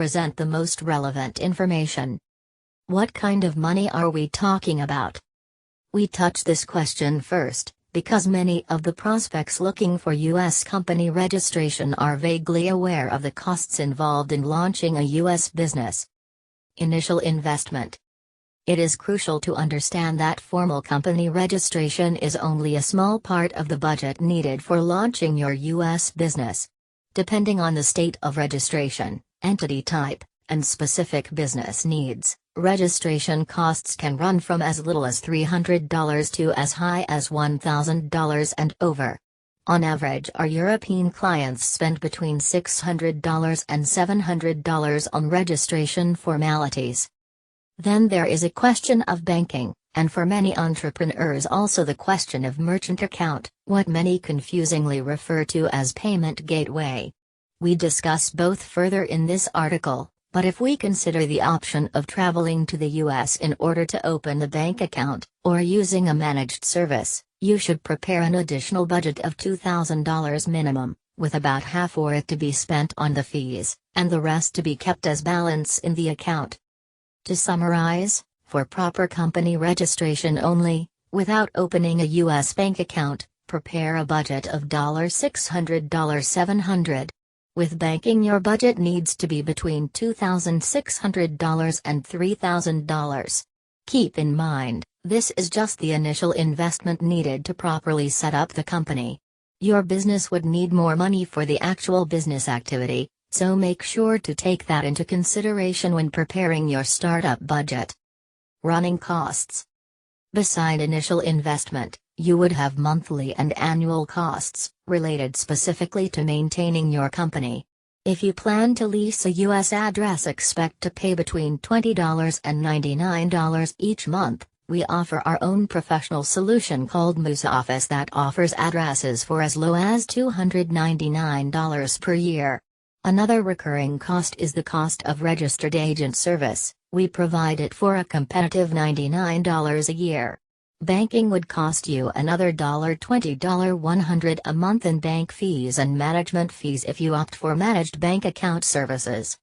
present the most relevant information. What kind of money are we talking about? We touch this question first, because many of the prospects looking for U.S. company registration are vaguely aware of the costs involved in launching a U.S. business. Initial investment. It is crucial to understand that formal company registration is only a small part of the budget needed for launching your U.S. business. Depending on the state of registration, entity type, and specific business needs, registration costs can run from as little as $300 to as high as $1,000 and over. On average, our European clients spend between $600 and $700 on registration formalities. Then there is a question of banking, and for many entrepreneurs also the question of merchant account, what many confusingly refer to as payment gateway. We discuss both further in this article. But if we consider the option of traveling to the US in order to open a bank account, or using a managed service, you should prepare an additional budget of $2,000 minimum, with about half for it to be spent on the fees, and the rest to be kept as balance in the account. To summarize, for proper company registration only, without opening a US bank account, prepare a budget of $600 $700. With banking, your budget needs to be between $2,600 and $3,000. Keep in mind, this is just the initial investment needed to properly set up the company. Your business would need more money for the actual business activity, so make sure to take that into consideration when preparing your startup budget. Running costs. Beside initial investment, you would have monthly and annual costs, related specifically to maintaining your company. If you plan to lease a U.S. address, expect to pay between $20 and $99 each month. We offer our own professional solution called MyUSACorporation that offers addresses for as low as $299 per year. Another recurring cost is the cost of registered agent service. We provide it for a competitive $99 a year. Banking would cost you another $20 $100 a month in bank fees and management fees if you opt for managed bank account services.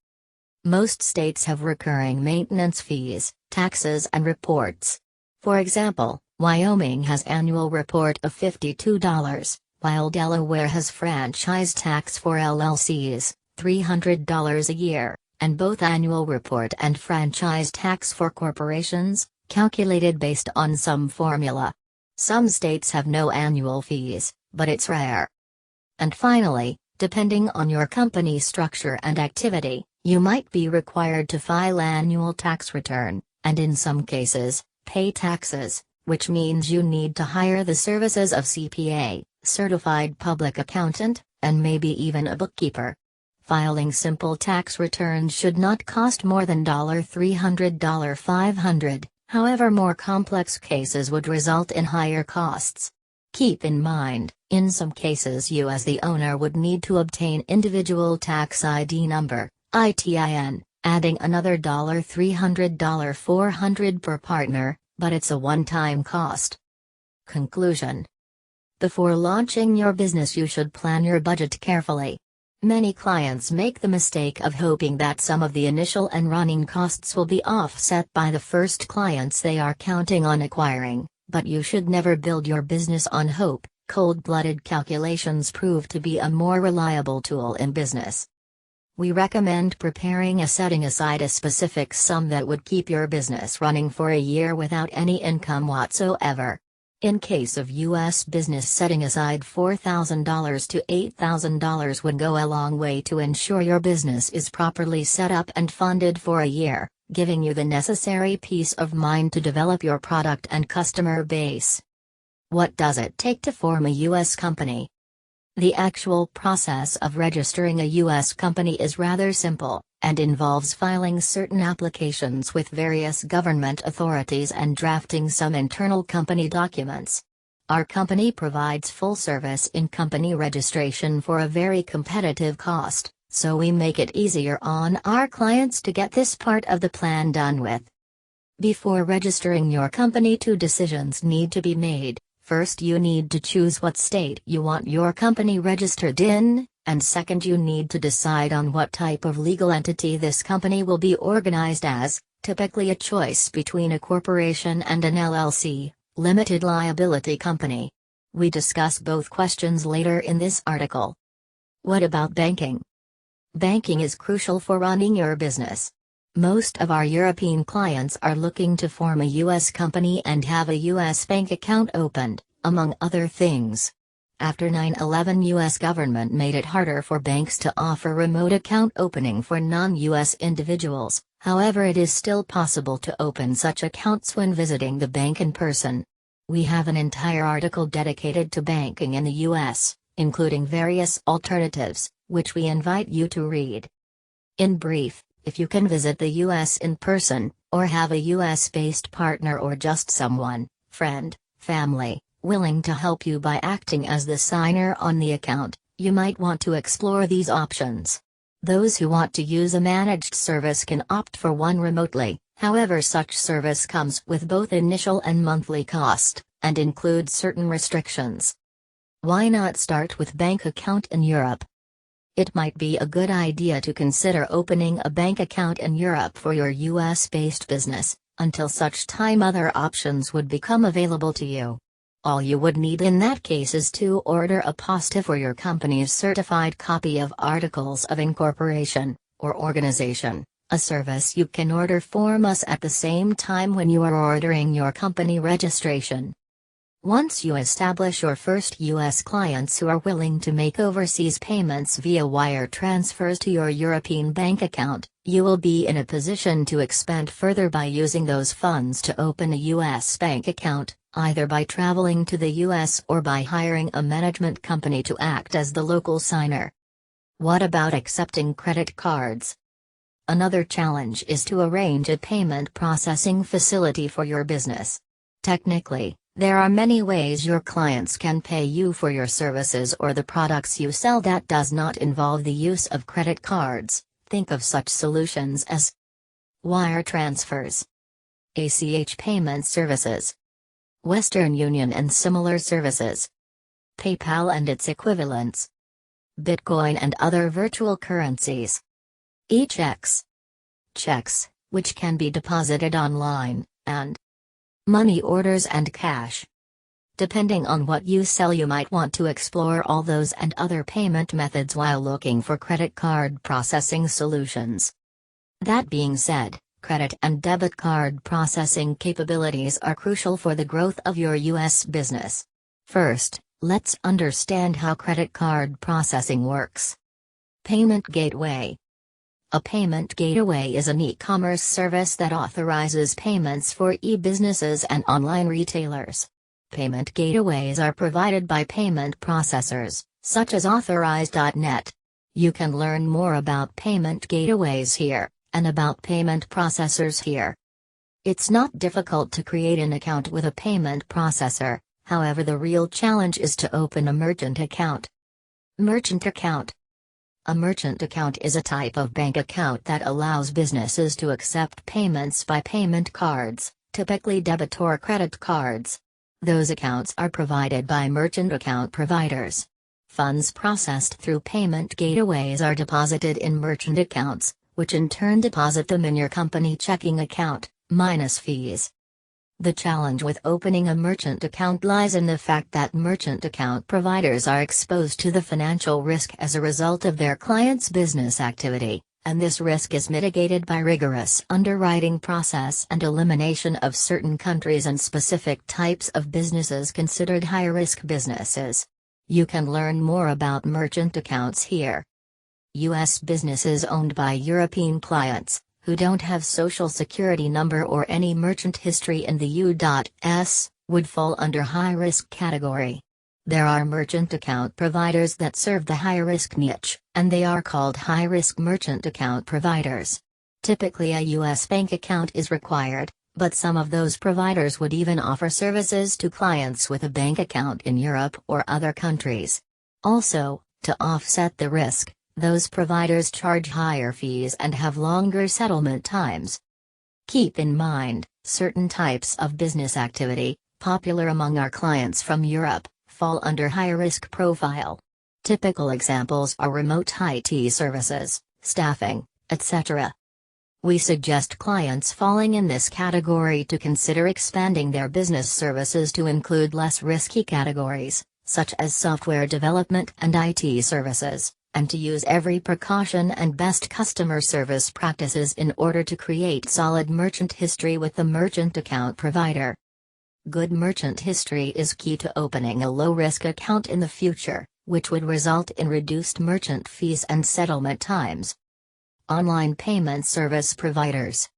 Most states have recurring maintenance fees, taxes and reports. For example, Wyoming has annual report of $52, while Delaware has franchise tax for LLCs, $300 a year, and both annual report and franchise tax for corporations, calculated based on some formula. Some states have no annual fees, but it's rare. And finally, depending on your company structure and activity, you might be required to file annual tax return, and in some cases, pay taxes, which means you need to hire the services of CPA, certified public accountant, and maybe even a bookkeeper. Filing simple tax returns should not cost more than $300 $500. However, more complex cases would result in higher costs. Keep in mind, in some cases you as the owner would need to obtain individual tax ID number, ITIN, adding another $300 $400 per partner, but it's a one-time cost. Conclusion. Before launching your business, you should plan your budget carefully. Many clients make the mistake of hoping that some of the initial and running costs will be offset by the first clients they are counting on acquiring, but you should never build your business on hope. Cold-blooded calculations prove to be a more reliable tool in business. We recommend preparing setting aside a specific sum that would keep your business running for a year without any income whatsoever. In case of U.S. business, setting aside $4,000 to $8,000 would go a long way to ensure your business is properly set up and funded for a year, giving you the necessary peace of mind to develop your product and customer base. What does it take to form a U.S. company? The actual process of registering a U.S. company is rather simple, and involves filing certain applications with various government authorities and drafting some internal company documents. Our company provides full service in company registration for a very competitive cost, so we make it easier on our clients to get this part of the plan done with. Before registering your company, two decisions need to be made. First, you need to choose what state you want your company registered in, and second, you need to decide on what type of legal entity this company will be organized as, typically a choice between a corporation and an LLC, limited liability company. We discuss both questions later in this article. What about banking? Banking is crucial for running your business. Most of our European clients are looking to form a U.S. company and have a U.S. bank account opened, among other things. After 9/11, U.S. government made it harder for banks to offer remote account opening for non-U.S. individuals, however it is still possible to open such accounts when visiting the bank in person. We have an entire article dedicated to banking in the U.S., including various alternatives, which we invite you to read. In brief, if you can visit the U.S. in person, or have a U.S.-based partner or just someone, friend, family, willing to help you by acting as the signer on the account, you might want to explore these options. Those who want to use a managed service can opt for one remotely, however such service comes with both initial and monthly cost, and includes certain restrictions. Why not start with bank account in Europe? It might be a good idea to consider opening a bank account in Europe for your US-based business, until such time other options would become available to you. All you would need in that case is to order a POSTA for your company's certified copy of Articles of Incorporation, or Organization, a service you can order from us at the same time when you are ordering your company registration. Once you establish your first U.S. clients who are willing to make overseas payments via wire transfers to your European bank account, you will be in a position to expand further by using those funds to open a U.S. bank account, either by traveling to the U.S. or by hiring a management company to act as the local signer. What about accepting credit cards? Another challenge is to arrange a payment processing facility for your business. Technically, there are many ways your clients can pay you for your services or the products you sell that does not involve the use of credit cards. Think of such solutions as wire transfers, ACH payment services, Western Union and similar services, PayPal and its equivalents, Bitcoin and other virtual currencies, e-checks, checks, which can be deposited online, and money orders and cash. Depending on what you sell, you might want to explore all those and other payment methods while looking for credit card processing solutions. That being said, credit and debit card processing capabilities are crucial for the growth of your U.S. business. First, let's understand how credit card processing works. Payment gateway. A payment gateway is an e-commerce service that authorizes payments for e-businesses and online retailers. Payment gateways are provided by payment processors, such as Authorize.net. You can learn more about payment gateways here, and about payment processors here. It's not difficult to create an account with a payment processor, however the real challenge is to open a merchant account. Merchant account. A merchant account is a type of bank account that allows businesses to accept payments by payment cards, typically debit or credit cards. Those accounts are provided by merchant account providers. Funds processed through payment gateways are deposited in merchant accounts, which in turn deposit them in your company checking account, minus fees. The challenge with opening a merchant account lies in the fact that merchant account providers are exposed to the financial risk as a result of their clients' business activity, and this risk is mitigated by rigorous underwriting process and elimination of certain countries and specific types of businesses considered high-risk businesses. You can learn more about merchant accounts here. U.S. businesses owned by European clients, who don't have social security number or any merchant history in the U.S., would fall under high-risk category. There are merchant account providers that serve the high-risk niche, and they are called high-risk merchant account providers. Typically a U.S. bank account is required, but some of those providers would even offer services to clients with a bank account in Europe or other countries. Also, to offset the risk, those providers charge higher fees and have longer settlement times. Keep in mind, certain types of business activity, popular among our clients from Europe, fall under high-risk profile. Typical examples are remote IT services, staffing, etc. We suggest clients falling in this category to consider expanding their business services to include less risky categories, such as software development and IT services, and to use every precaution and best customer service practices in order to create solid merchant history with the merchant account provider. Good merchant history is key to opening a low-risk account in the future, which would result in reduced merchant fees and settlement times. Online payment service providers.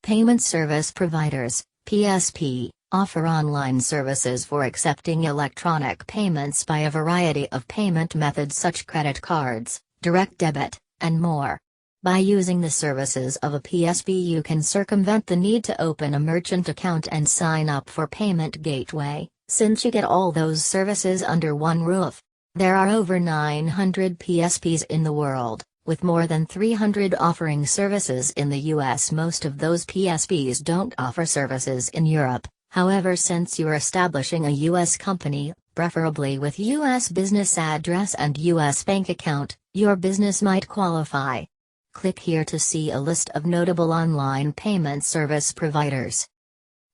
Payment service providers, PSP, offer online services for accepting electronic payments by a variety of payment methods such credit cards, direct debit, and more. By using the services of a PSP you can circumvent the need to open a merchant account and sign up for payment gateway, since you get all those services under one roof. There are over 900 PSPs in the world, with more than 300 offering services in the US. Most of those PSPs don't offer services in Europe, however, since you're establishing a US company, preferably with US business address and US bank account, your business might qualify. Click here to see a list of notable online payment service providers.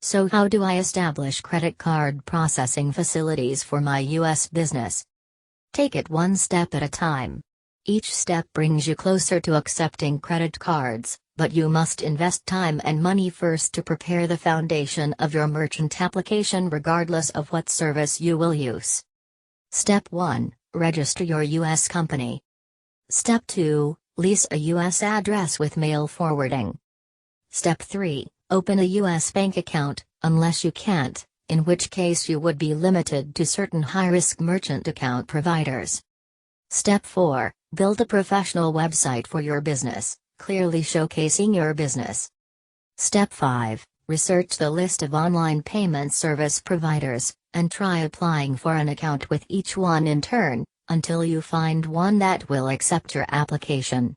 So how do I establish credit card processing facilities for my US business? Take it one step at a time. Each step brings you closer to accepting credit cards, but you must invest time and money first to prepare the foundation of your merchant application regardless of what service you will use. Step 1. Register your US company. Step 2. Lease a US address with mail forwarding. Step 3. Open a US bank account, unless you can't, in which case you would be limited to certain high-risk merchant account providers. Step 4. Build a professional website for your business, clearly showcasing your business. Step 5. Research the list of online payment service providers, and try applying for an account with each one in turn, until you find one that will accept your application.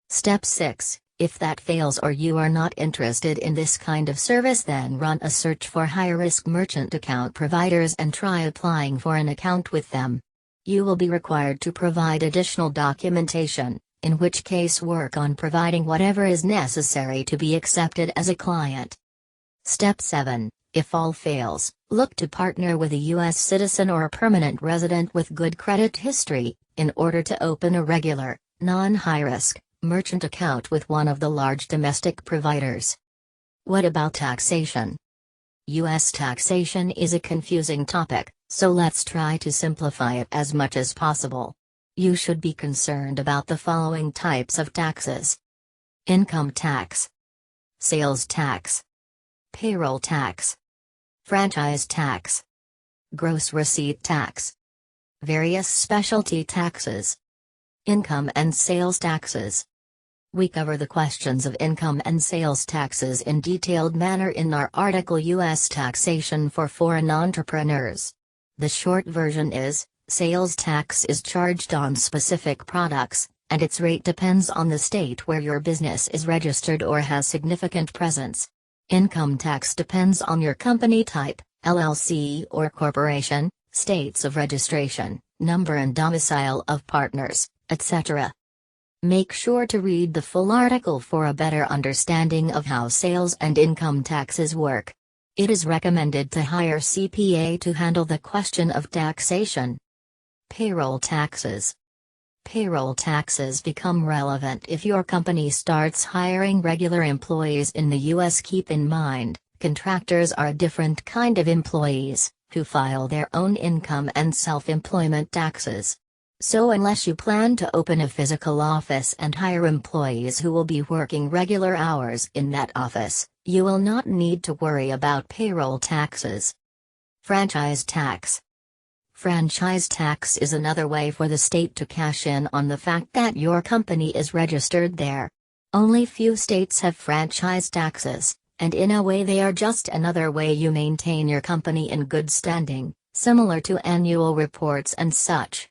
Step 6. If that fails or you are not interested in this kind of service, then run a search for high-risk merchant account providers and try applying for an account with them. You will be required to provide additional documentation, in which case work on providing whatever is necessary to be accepted as a client. Step 7. If all fails, look to partner with a U.S. citizen or a permanent resident with good credit history, in order to open a regular, non-high-risk, merchant account with one of the large domestic providers. What about taxation? U.S. taxation is a confusing topic, so let's try to simplify it as much as possible. You should be concerned about the following types of taxes: income tax, sales tax, payroll tax, franchise tax, gross receipt tax, various specialty taxes, income and sales taxes. We cover the questions of income and sales taxes in detailed manner in our article U.S. Taxation for Foreign Entrepreneurs. The short version is, sales tax is charged on specific products, and its rate depends on the state where your business is registered or has significant presence. Income tax depends on your company type, LLC or corporation, states of registration, number and domicile of partners, etc. Make sure to read the full article for a better understanding of how sales and income taxes work. It is recommended to hire CPA to handle the question of taxation. Payroll taxes. Payroll taxes become relevant if your company starts hiring regular employees in the U.S. Keep in mind, contractors are a different kind of employees, who file their own income and self-employment taxes. So unless you plan to open a physical office and hire employees who will be working regular hours in that office, you will not need to worry about payroll taxes. Franchise tax. Franchise tax is another way for the state to cash in on the fact that your company is registered there. Only few states have franchise taxes, and in a way they are just another way you maintain your company in good standing, similar to annual reports and such.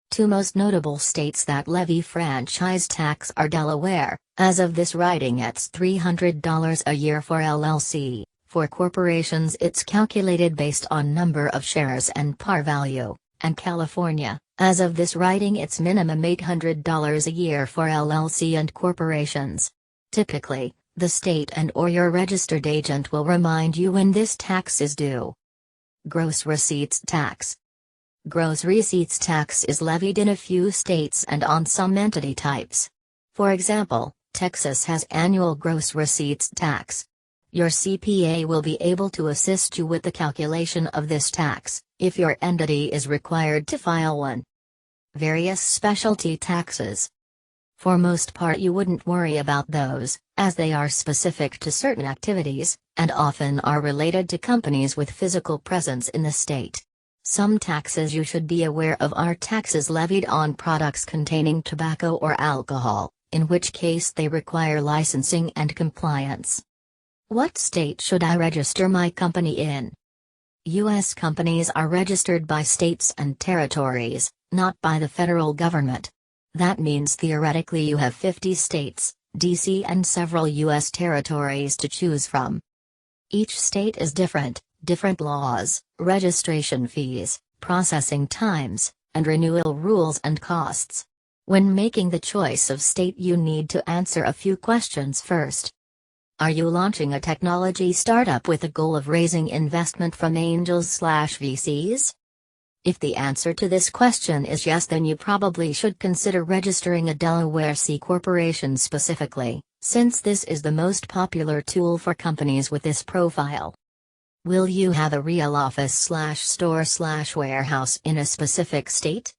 Two most notable states that levy franchise tax are Delaware, as of this writing it's $300 a year for LLC, For corporations it's calculated based on number of shares and par value, and California, as of this writing it's minimum $800 a year for LLC and corporations. Typically, the state and/or your registered agent will remind you when this tax is due. Gross receipts tax. Gross receipts tax is levied in a few states and on some entity types. For example, Texas has annual gross receipts tax. Your CPA will be able to assist you with the calculation of this tax, if your entity is required to file one. Various specialty taxes. For most part you wouldn't worry about those, as they are specific to certain activities, and often are related to companies with physical presence in the state. Some taxes you should be aware of are taxes levied on products containing tobacco or alcohol, in which case they require licensing and compliance. What state should I register my company in? U.S. companies are registered by states and territories, not by the federal government. That means theoretically you have 50 states, D.C. and several U.S. territories to choose from. Each state is different laws, registration fees, processing times, and renewal rules and costs. When making the choice of state you need to answer a few questions first. Are you launching a technology startup with a goal of raising investment from angels/VCs? If the answer to this question is yes, then you probably should consider registering a Delaware C corporation specifically, since this is the most popular tool for companies with this profile. Will you have a real office/store/warehouse in a specific state?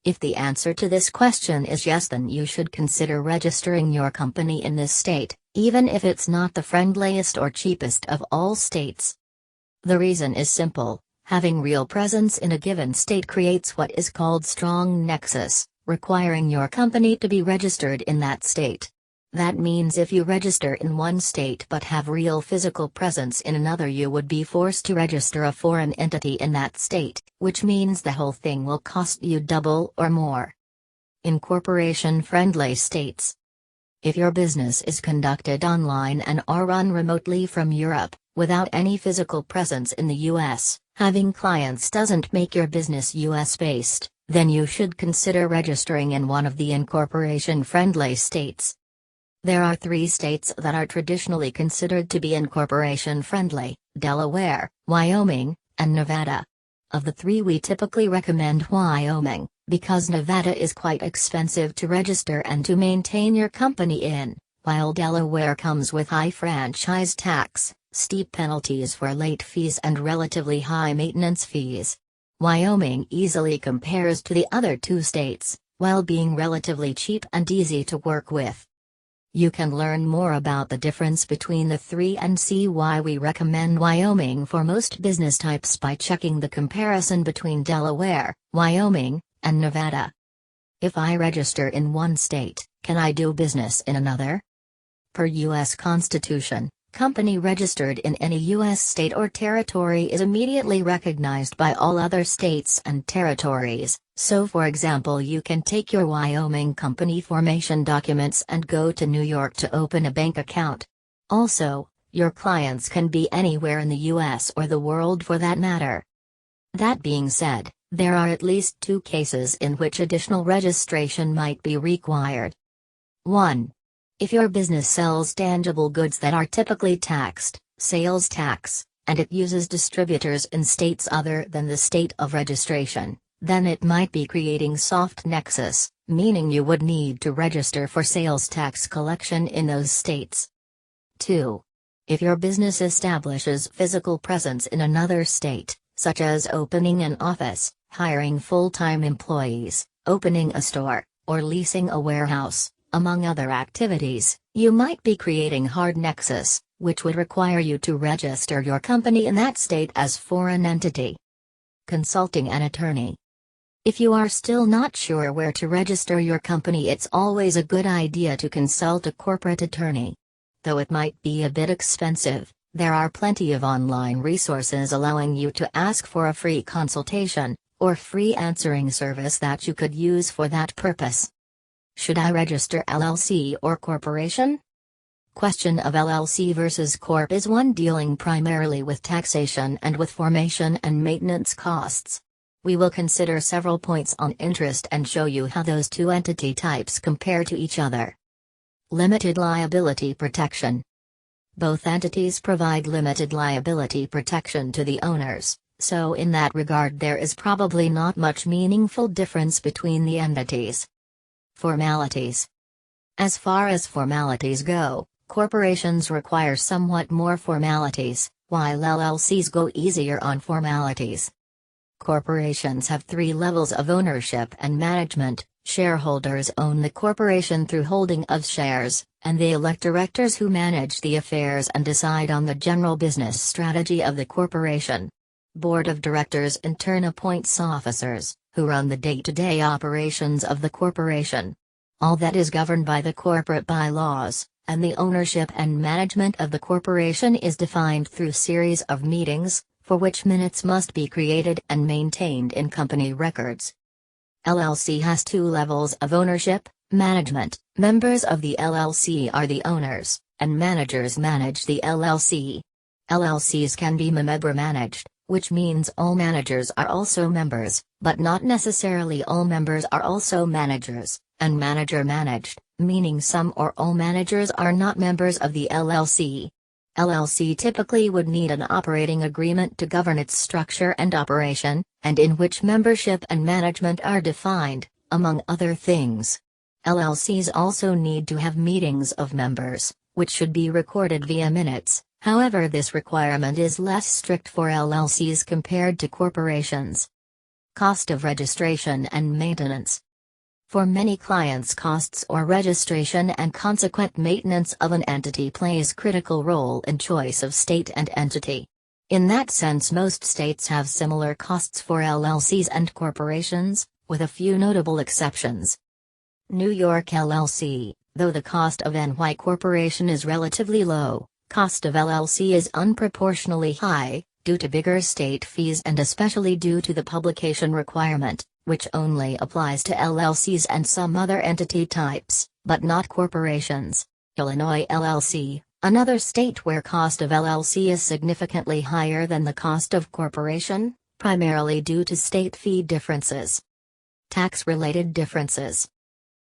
If the answer to this question is yes, then you should consider registering your company in this state, even if it's not the friendliest or cheapest of all states. The reason is simple. Having real presence in a given state creates what is called strong nexus, requiring your company to be registered in that state. That means if you register in one state but have real physical presence in another, you would be forced to register a foreign entity in that state, which means the whole thing will cost you double or more. Incorporation-friendly states. If your business is conducted online and or run remotely from Europe, without any physical presence in the U.S., having clients doesn't make your business U.S.-based, then you should consider registering in one of the incorporation-friendly states. There are 3 states that are traditionally considered to be incorporation-friendly: Delaware, Wyoming, and Nevada. Of the 3 we typically recommend Wyoming, because Nevada is quite expensive to register and to maintain your company in, while Delaware comes with high franchise tax, steep penalties for late fees and relatively high maintenance fees. Wyoming easily compares to the other 2 states, while being relatively cheap and easy to work with. You can learn more about the difference between the 3 and see why we recommend Wyoming for most business types by checking the comparison between Delaware, Wyoming, and Nevada. If I register in one state, can I do business in another? Per U.S. Constitution, company registered in any U.S. state or territory is immediately recognized by all other states and territories, so for example you can take your Wyoming company formation documents and go to New York to open a bank account. Also, your clients can be anywhere in the U.S. or the world for that matter. That being said, there are at least 2 cases in which additional registration might be required. 1. If your business sells tangible goods that are typically taxed, sales tax, and it uses distributors in states other than the state of registration, then it might be creating soft nexus, meaning you would need to register for sales tax collection in those states. 2. If your business establishes physical presence in another state, such as opening an office, hiring full-time employees, opening a store, or leasing a warehouse, among other activities, you might be creating hard nexus, which would require you to register your company in that state as foreign entity. Consulting an attorney. If you are still not sure where to register your company, it's always a good idea to consult a corporate attorney. Though it might be a bit expensive, there are plenty of online resources allowing you to ask for a free consultation, or free answering service that you could use for that purpose. Should I register LLC or corporation? question of LLC versus Corp is one dealing primarily with taxation and with formation and maintenance costs. We will consider several points on interest and show you how those two entity types compare to each other. Limited liability protection. Both entities provide limited liability protection to the owners, so in that regard there is probably not much meaningful difference between the entities. Formalities. As far as formalities go, corporations require somewhat more formalities, while LLCs go easier on formalities. Corporations have three levels of ownership and management. Shareholders own the corporation through holding of shares, and they elect directors who manage the affairs and decide on the general business strategy of the corporation. Board of directors in turn appoints officers, who run the day-to-day operations of the corporation. All that is governed by the corporate bylaws, and the ownership and management of the corporation is defined through series of meetings, for which minutes must be created and maintained in company records. LLC has two levels of ownership, management. Members of the LLC are the owners, and managers manage the LLC. LLCs can be member managed, which means all managers are also members, but not necessarily all members are also managers, and manager managed, meaning some or all managers are not members of the LLC. LLC typically would need an operating agreement to govern its structure and operation, and in which membership and management are defined, among other things. LLCs also need to have meetings of members, which should be recorded via minutes. However, this requirement is less strict for LLCs compared to corporations. Cost of registration and maintenance. For many clients, costs or registration and consequent maintenance of an entity plays critical role in choice of state and entity. In that sense, most states have similar costs for LLCs and corporations, with a few notable exceptions. New York LLC, though the cost of NY Corporation is relatively low, cost of LLC is unproportionally high, due to bigger state fees and especially due to the publication requirement, which only applies to LLCs and some other entity types, but not corporations. Illinois LLC, another state where cost of LLC is significantly higher than the cost of corporation, primarily due to state fee differences. Tax-related differences.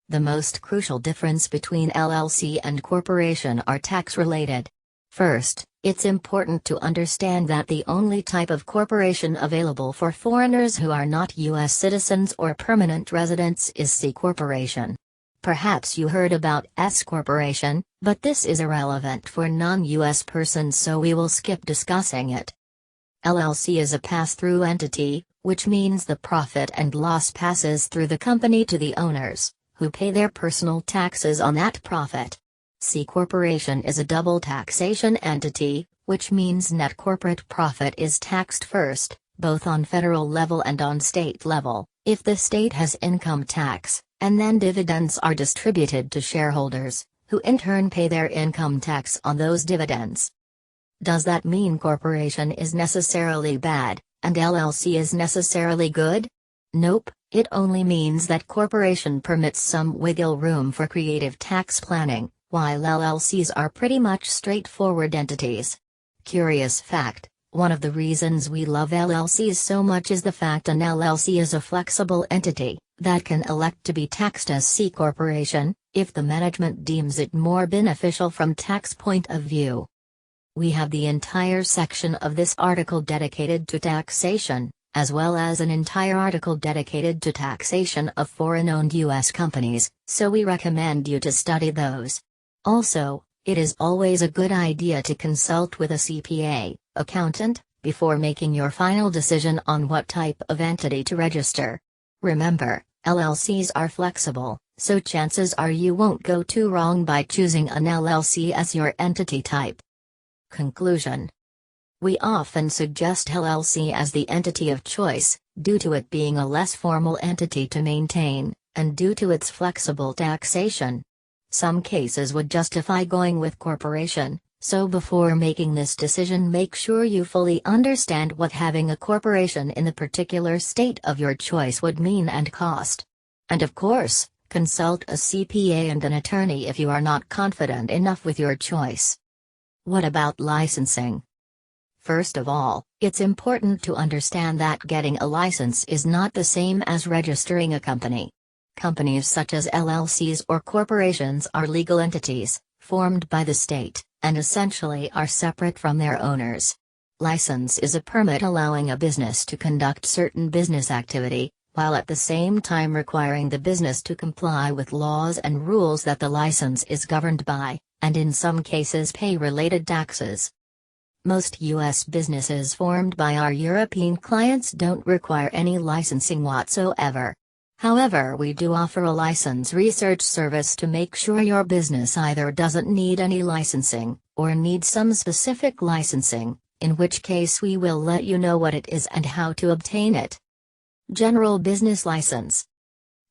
The most crucial difference between LLC and corporation are tax-related. First, it's important to understand that the only type of corporation available for foreigners who are not U.S. citizens or permanent residents is C corporation. Perhaps you heard about S corporation, but this is irrelevant for non-U.S. persons, so we will skip discussing it. LLC is a pass-through entity, which means the profit and loss passes through the company to the owners, who pay their personal taxes on that profit. C corporation is a double taxation entity, which means net corporate profit is taxed first, both on federal level and on state level, if the state has income tax, and then dividends are distributed to shareholders, who in turn pay their income tax on those dividends. Does that mean corporation is necessarily bad, and LLC is necessarily good? Nope, it only means that corporation permits some wiggle room for creative tax planning, while LLCs are pretty much straightforward entities. Curious fact, one of the reasons we love LLCs so much is the fact an LLC is a flexible entity that can elect to be taxed as C corporation, if the management deems it more beneficial from tax point of view. We have the entire section of this article dedicated to taxation, as well as an entire article dedicated to taxation of foreign-owned U.S. companies, so we recommend you to study those. Also, it is always a good idea to consult with a CPA, accountant, before making your final decision on what type of entity to register. Remember, LLCs are flexible, so chances are you won't go too wrong by choosing an LLC as your entity type. Conclusion. We often suggest LLC as the entity of choice, due to it being a less formal entity to maintain, and due to its flexible taxation. Some cases would justify going with corporation, so before making this decision, make sure you fully understand what having a corporation in the particular state of your choice would mean and cost. And of course, Consult a CPA and an attorney if you are not confident enough with your choice. What about licensing? First of all, it's important to understand that getting a license is not the same as registering a company. Companies such as LLCs or corporations are legal entities, formed by the state, and essentially are separate from their owners. License is a permit allowing a business to conduct certain business activity, while at the same time requiring the business to comply with laws and rules that the license is governed by, and in some cases pay related taxes. Most U.S. businesses formed by our European clients don't require any licensing whatsoever. However, we do offer a license research service to make sure your business either doesn't need any licensing, or needs some specific licensing, in which case we will let you know what it is and how to obtain it. General Business License.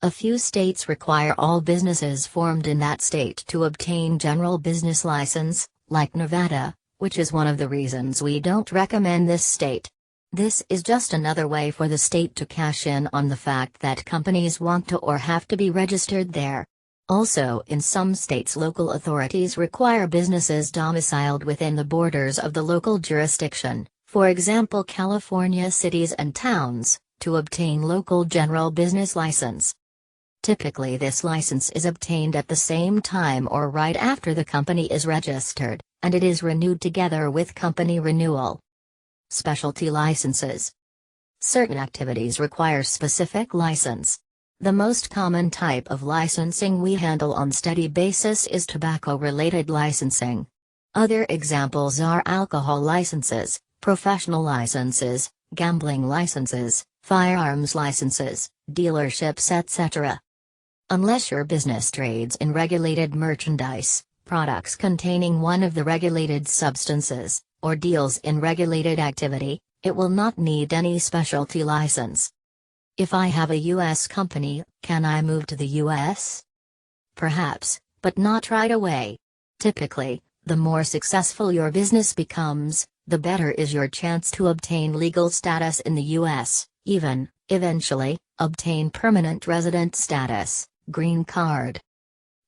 A few states require all businesses formed in that state to obtain General Business License, like Nevada, which is one of the reasons we don't recommend this state. This is just another way for the state to cash in on the fact that companies want to or have to be registered there. Also, in some states, local authorities require businesses domiciled within the borders of the local jurisdiction, for example California cities and towns, to obtain local general business license. Typically this license is obtained at the same time or right after the company is registered, and it is renewed together with company renewal. Specialty licenses. Certain activities require specific license. The most common type of licensing we handle on steady basis is tobacco-related licensing. Other examples are alcohol licenses, professional licenses, gambling licenses, firearms licenses, dealerships, etc. Unless your business trades in regulated merchandise, products containing one of the regulated substances, or deals in regulated activity, it will not need any specialty license. If I have a U.S. company, can I move to the U.S.? Perhaps, but not right away. Typically, the more successful your business becomes, the better is your chance to obtain legal status in the U.S., even, eventually, obtain permanent resident status, green card.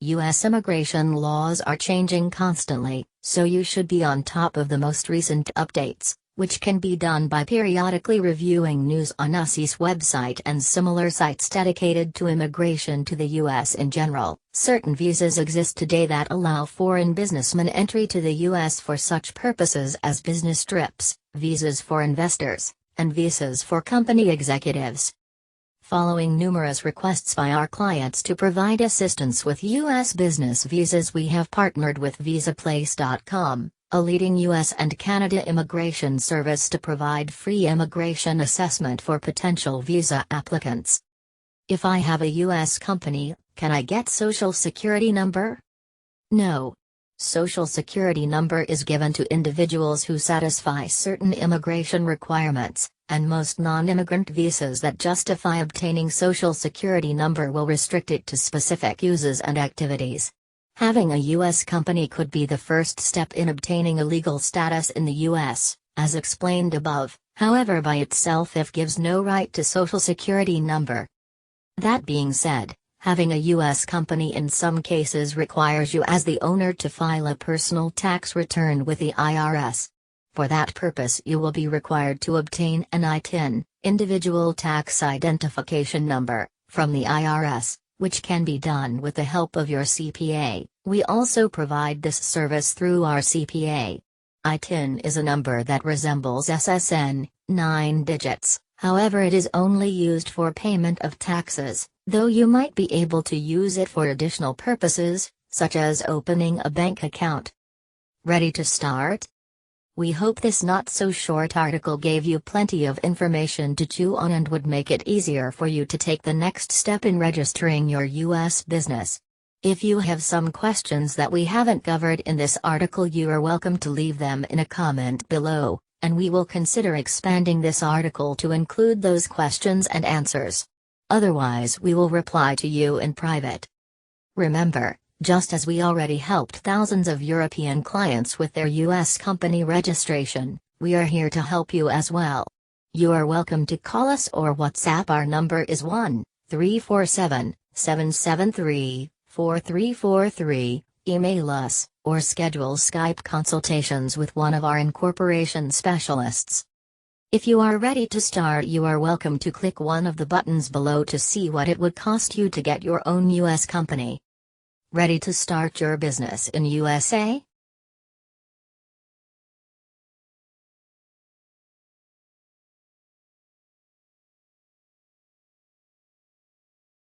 U.S. immigration laws are changing constantly, so you should be on top of the most recent updates, which can be done by periodically reviewing news on USA's website and similar sites dedicated to immigration to the U.S. in general. Certain visas exist today that allow foreign businessmen entry to the U.S. for such purposes as business trips, visas for investors, and visas for company executives. Following numerous requests by our clients to provide assistance with U.S. business visas, we have partnered with VisaPlace.com, a leading U.S. and Canada immigration service, to provide free immigration assessment for potential visa applicants. If I have a U.S. company, can I get Social Security number? No. Social Security number is given to individuals who satisfy certain immigration requirements, and most non-immigrant visas that justify obtaining Social Security number will restrict it to specific uses and activities. Having a U.S. company could be the first step in obtaining a legal status in the U.S., as explained above, however by itself it gives no right to Social Security number. That being said, having a U.S. company in some cases requires you as the owner to file a personal tax return with the IRS. For that purpose you will be required to obtain an ITIN, Individual Tax Identification Number, from the IRS, which can be done with the help of your CPA. We also provide this service through our CPA. ITIN is a number that resembles SSN, 9 digits, however it is only used for payment of taxes, though you might be able to use it for additional purposes, such as opening a bank account. Ready to start? We hope this not-so-short article gave you plenty of information to chew on and would make it easier for you to take the next step in registering your U.S. business. If you have some questions that we haven't covered in this article, you are welcome to leave them in a comment below, and we will consider expanding this article to include those questions and answers. Otherwise, we will reply to you in private. Remember, just as we already helped thousands of European clients with their U.S. company registration, we are here to help you as well. You are welcome to call us or WhatsApp. Our number is 1-347 773-4343, email us, or schedule Skype consultations with one of our incorporation specialists. If you are ready to start, you are welcome to click one of the buttons below to see what it would cost you to get your own U.S. company. Ready to start your business in USA?